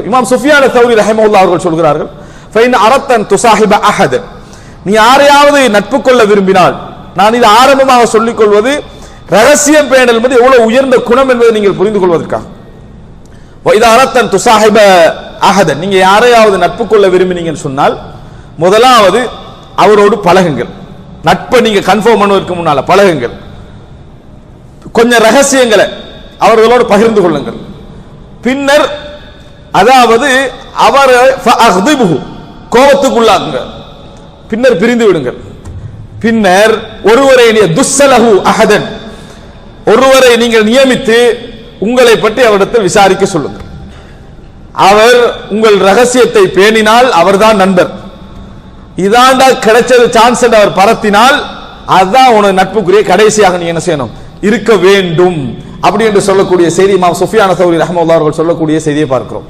இமாம் சுஃபியான் தௌரி ரஹிமஹுல்லாஹ் அவர்கள் சொல்கிறார்கள், ஃபைன் அரத்தன் துசாஹிப அஹத், நீ யாரையாவது நட்பு கொள்ள விரும்பினால், நான் இது ஆரம்பமாக சொல்லிக் கொள்வது ரகசியம் பேணல் என்பது எவ்வளவு உயர்ந்த குணம் என்பதை நீங்கள் புரிந்து கொள்வதற்காக. இதா அரத்தன் துசாஹிப அஹத், நீங்க யாரையாவது நட்பு கொள்ள விரும்பினீங்கன்னு சொன்னால் முதலாவது அவரோடு பழகுங்கள். நட்பை நீங்க கன்ஃபார்ம் பண்ணுவதற்கு முன்னால பழகுங்கள். கொஞ்சம் ரகசியங்களை அவர்களோடு பகிர்ந்து கொள்ளுங்கள். பின்னர் அதாவது அவர் கோபத்துக்குள்ளாகுங்க, பின்னர் பிரிந்து விடுங்கள். பின்னர் ஒருவரை துஸ்ஸலஹு அஹதன், ஒருவரை நீங்கள் நியமித்து உங்களை பற்றி அவரிடத்தில் விசாரிக்க சொல்லுங்கள். அவர் உங்கள் ரகசியத்தை பேணினால் அவர்தான் நண்பர். இதாண்டா கிடைச்சது சான்ஸ் என்று அவர் பரத்தினால் அதுதான் உனக்கு நட்புக்குரிய கடைசியாக நீ என்ன செய்யணும், இருக்க வேண்டும் அப்படி என்று சொல்லக்கூடிய செய்தி இமாம் சுஃபியான் தௌரி ரஹ்மத்துல்லாஹி அவர்கள் சொல்லக்கூடிய செய்தியை பார்க்கிறோம்.